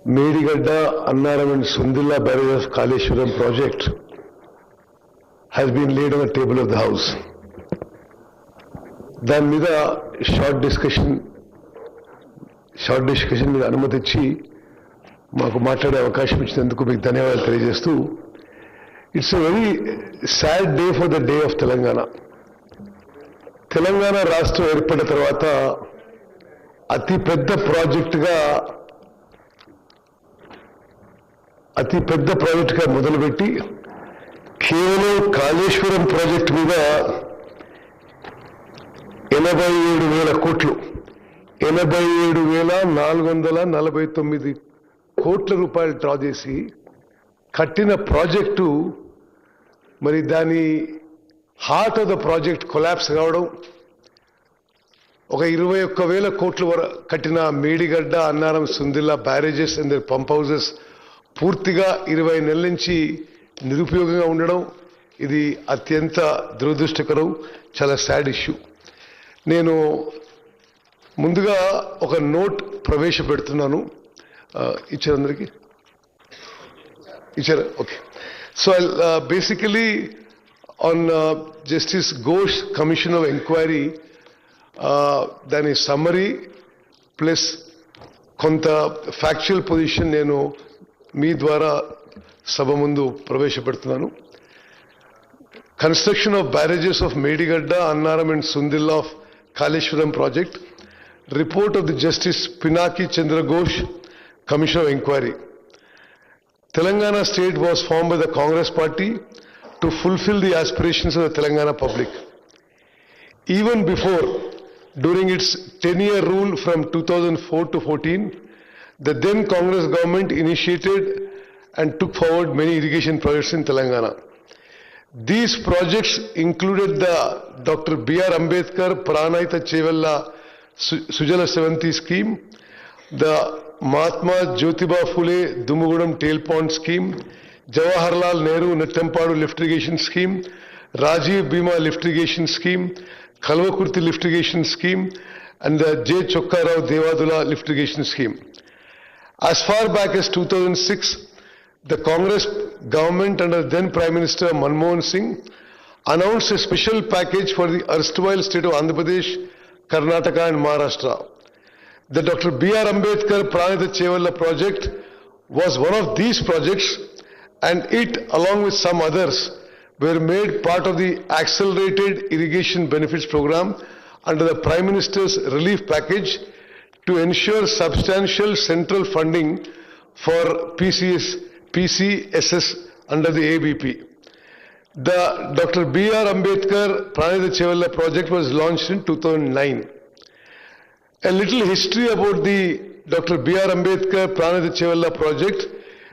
Medigadda, Annaram and Sundilla barrage of Kaleshwaram project has been laid on the table of the House. దాని మీద short discussion మీద అనుమతి ఇచ్చి మాకు మాట్లాడే అవకాశం ఇచ్చినందుకు మీకు ధన్యవాదాలు తెలియజేస్తూ it's a very sad day for the day of Telangana. Telangana రాష్ట్రం ఏర్పడిన తర్వాత అతిపెద్ద ప్రాజెక్టుగా మొదలుపెట్టి కేవలం కాళేశ్వరం ప్రాజెక్టు మీద 87,000 కోట్లు 87,449 కోట్ల రూపాయలు డ్రా చేసి కట్టిన ప్రాజెక్టు మరి దాని heart of the project collapse కావడం, ఒక 21,000 కోట్ల వరకు కట్టిన Medigadda, Annaram, Sundilla barrages and pump houses పూర్తిగా 20 నెలల నుంచి నిరుపయోగంగా ఉండడం, ఇది అత్యంత దురదృష్టకరం, చాలా సాడ్ ఇష్యూ. నేను ముందుగా ఒక నోట్ ప్రవేశపెడుతున్నాను. ఇచ్చారందరికీ ఇచ్చారా? Okay. So basically on justice Ghosh commission of enquiry, దాని సమ్మరీ ప్లస్ కొంత ఫ్యాక్చువల్ పొజిషన్ నేను మీ ద్వారా సభ ముందు ప్రవేశపెడుతున్నాను. Construction of barrages of Medigadda, Annaram and Sundilla of Kaleshwaram project. Report of the Justice Pinaki Chandra Ghosh, Commission of Inquiry. Telangana state was formed by the Congress party to fulfill the aspirations of the Telangana public. Even before, during its 10-year rule from 2004 to 14, the then Congress government initiated and took forward many irrigation projects in Telangana. These projects included the Dr. B.R. Ambedkar Pranahita Chevella Sujala Sevanti scheme, the Mahatma Jyotiba Phule Dumugudam Tail Pond scheme, Jawaharlal Nehru Nettampadu lift irrigation scheme, Rajiv Bima lift irrigation scheme, Kalvakurti lift irrigation scheme, and the J. Chokkarao Devadula lift irrigation scheme. As far back as 2006, the Congress government under then Prime Minister Manmohan Singh announced a special package for the erstwhile state of Andhra Pradesh, Karnataka and Maharashtra. The Dr. B.R. Ambedkar Pranahita Chevella project was one of these projects, and it, along with some others, were made part of the accelerated irrigation benefits program under the Prime Minister's relief package to ensure substantial central funding for PCSS under the ABP. The Dr. B.R. Ambedkar Pranahita Chevella project was launched in 2009. A little history about the Dr. B.R. Ambedkar Pranahita Chevella project,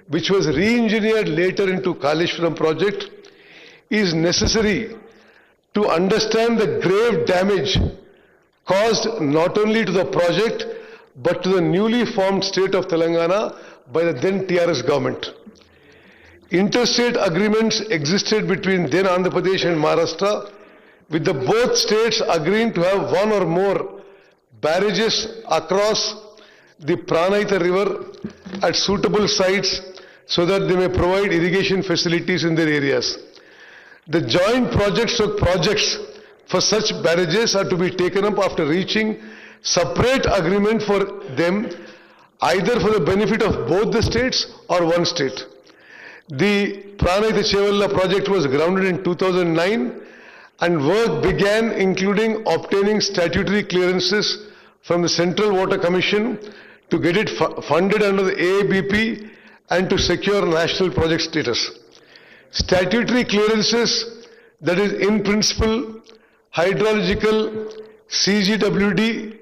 which was re-engineered later into Kaleshwaram project, is necessary to understand the grave damage caused not only to the project but to the newly formed state of Telangana by the then TRS government. Interstate agreements existed between then Andhra Pradesh and Maharashtra, with the both states agreeing to have one or more barrages across the Pranahita river at suitable sites so that they may provide irrigation facilities in their areas. The joint projects for such barrages are to be taken up after reaching separate agreement for them, either for the benefit of both the states or one state. The Pranahita Chevella project was grounded in 2009 and work began including obtaining statutory clearances from the Central Water Commission to get it funded under the AABP and to secure national project status. Statutory clearances, that is in principle, hydrological, CGWD,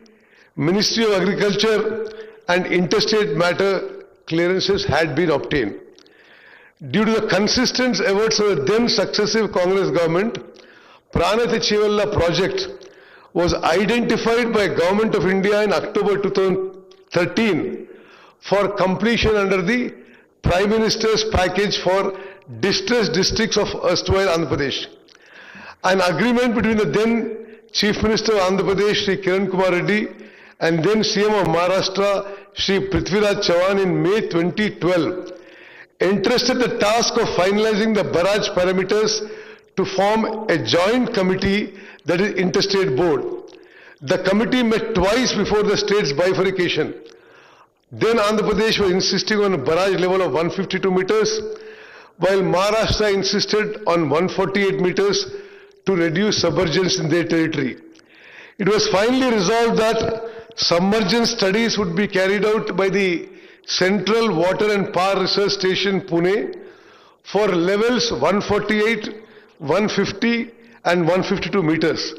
Ministry of Agriculture and interstate matter clearances had been obtained. Due to the consistent efforts of the then successive Congress government, Pranahita Chevella project was identified by Government of India in October 2013 for completion under the Prime Minister's package for distressed districts of erstwhile Andhra Pradesh. An agreement between the then Chief Minister of Andhra Pradesh, Shri Kiran Kumar Reddy, and then CM of Maharashtra, Shri Prithviraj Chavan in May 2012 entrusted the task of finalizing the barrage parameters to form a joint committee, that is interstate board. The committee met twice before the state's bifurcation. Then Andhra Pradesh was insisting on a barrage level of 152 meters, while Maharashtra insisted on 148 meters to reduce submergence in their territory. It was finally resolved that submergence studies would be carried out by the Central Water and Power Research Station, Pune, for levels 148, 150 and 152 meters.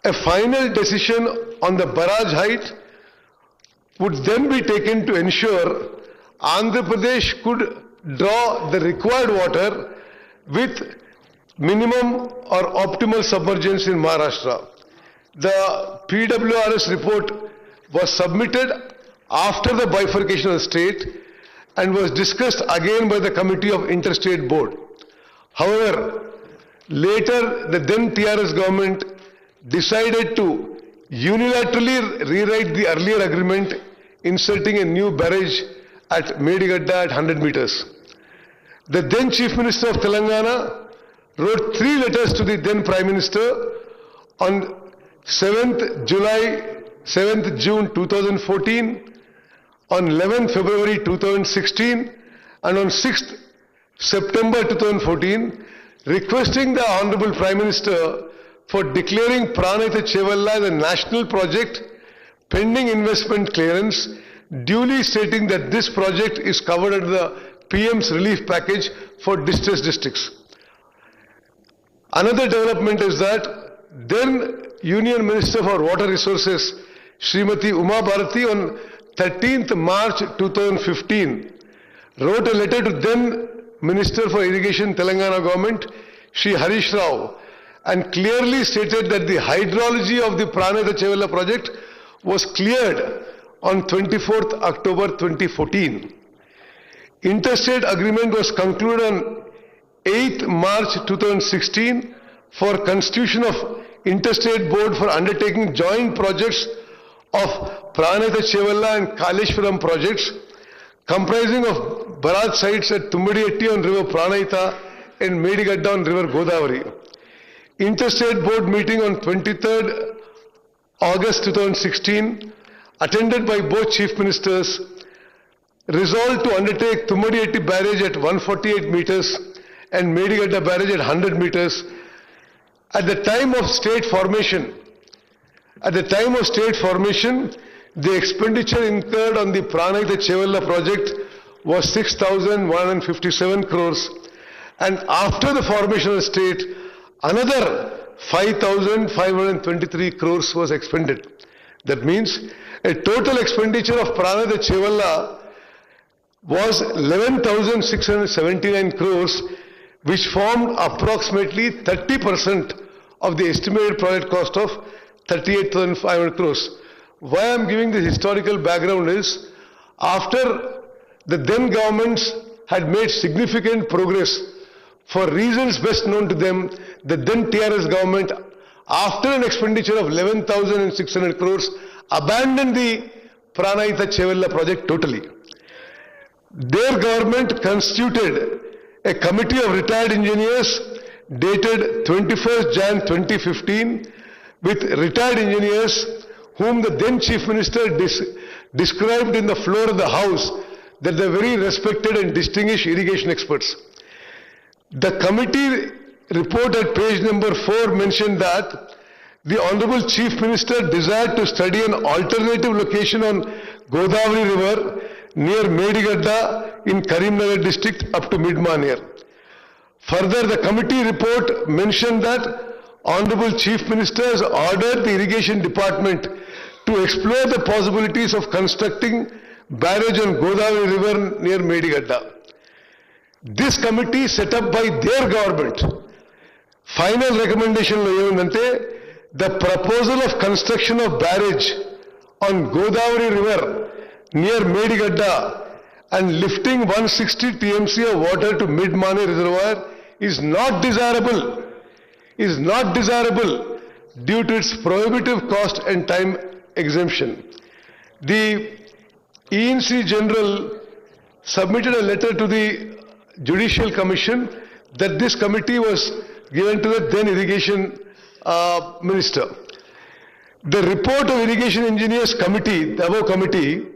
A final decision on the barrage height would then be taken to ensure Andhra Pradesh could draw the required water with minimum or optimal submergence in Maharashtra. The PWRS report was submitted after the bifurcation of the state and was discussed again by the Committee of Interstate Board. However, later the then TRS government decided to unilaterally rewrite the earlier agreement, inserting a new barrage at Medigadda at 100 meters. The then Chief Minister of Telangana wrote 3 letters to the then Prime Minister on 7th June 2014, on 11th February 2016 and on 6th September 2014, requesting the Honorable Prime Minister for declaring Pranayata Chevalla as a national project pending investment clearance, duly stating that this project is covered under the PM's relief package for distressed districts. Another development is that then Union Minister for Water Resources, Srimati Uma Bharati, on 13th March 2015, wrote a letter to then Minister for Irrigation Telangana government, Shri Harish Rao, and clearly stated that the hydrology of the Pranayata Chevalla project was cleared on 24th October 2014. Interstate agreement was concluded on 8th March 2016 for constitution of Interstate Board for undertaking joint projects of Pranayata Chevalla and Kaleshwaram projects, comprising of barrage sites at Tumbadiyetti on river Pranayata and Medigadda on river Godavari. Interstate Board meeting on 23rd August 2016, attended by both Chief Ministers, resolved to undertake Tumbadiyetti barrage at 148 meters and Medigadda barrage at 100 meters. At the time of state formation, the expenditure incurred on the Pranayata Chevalla project was 6,157 crores, and after the formation of the state, another 5,523 crores was expended. That means a total expenditure of Pranayata Chevalla was 11,679 crores, which formed approximately 30% of the estimated project cost of 38,500 crores. Why I am giving this historical background is, after the then governments had made significant progress, for reasons best known to them, the then TRS government, after an expenditure of 11,600 crores, abandoned the Pranayata Chevalla project totally. Their government constituted a committee of retired engineers dated 21st Jan 2015 with retired engineers whom the then Chief Minister described in the floor of the House that they are very respected and distinguished irrigation experts. The committee report at page number 4 mentioned that the Honorable Chief Minister desired to study an alternative location on Godavari River near Medigadda in Karimnagar district up to Mid-Maneer. Further, the committee report mentioned that Honorable Chief Minister has ordered the Irrigation Department to explore the possibilities of constructing barrage on Godavari River near Medigadda. This committee set up by their government, final recommendation the proposal of construction of barrage on Godavari River near Medigadda and lifting 160 TMC of water to Mid-Maneer reservoir is not desirable due to its prohibitive cost and time exemption. The E&C General submitted a letter to the Judicial Commission that this committee was given to the then Irrigation Minister. The report of Irrigation Engineers Committee, the above committee,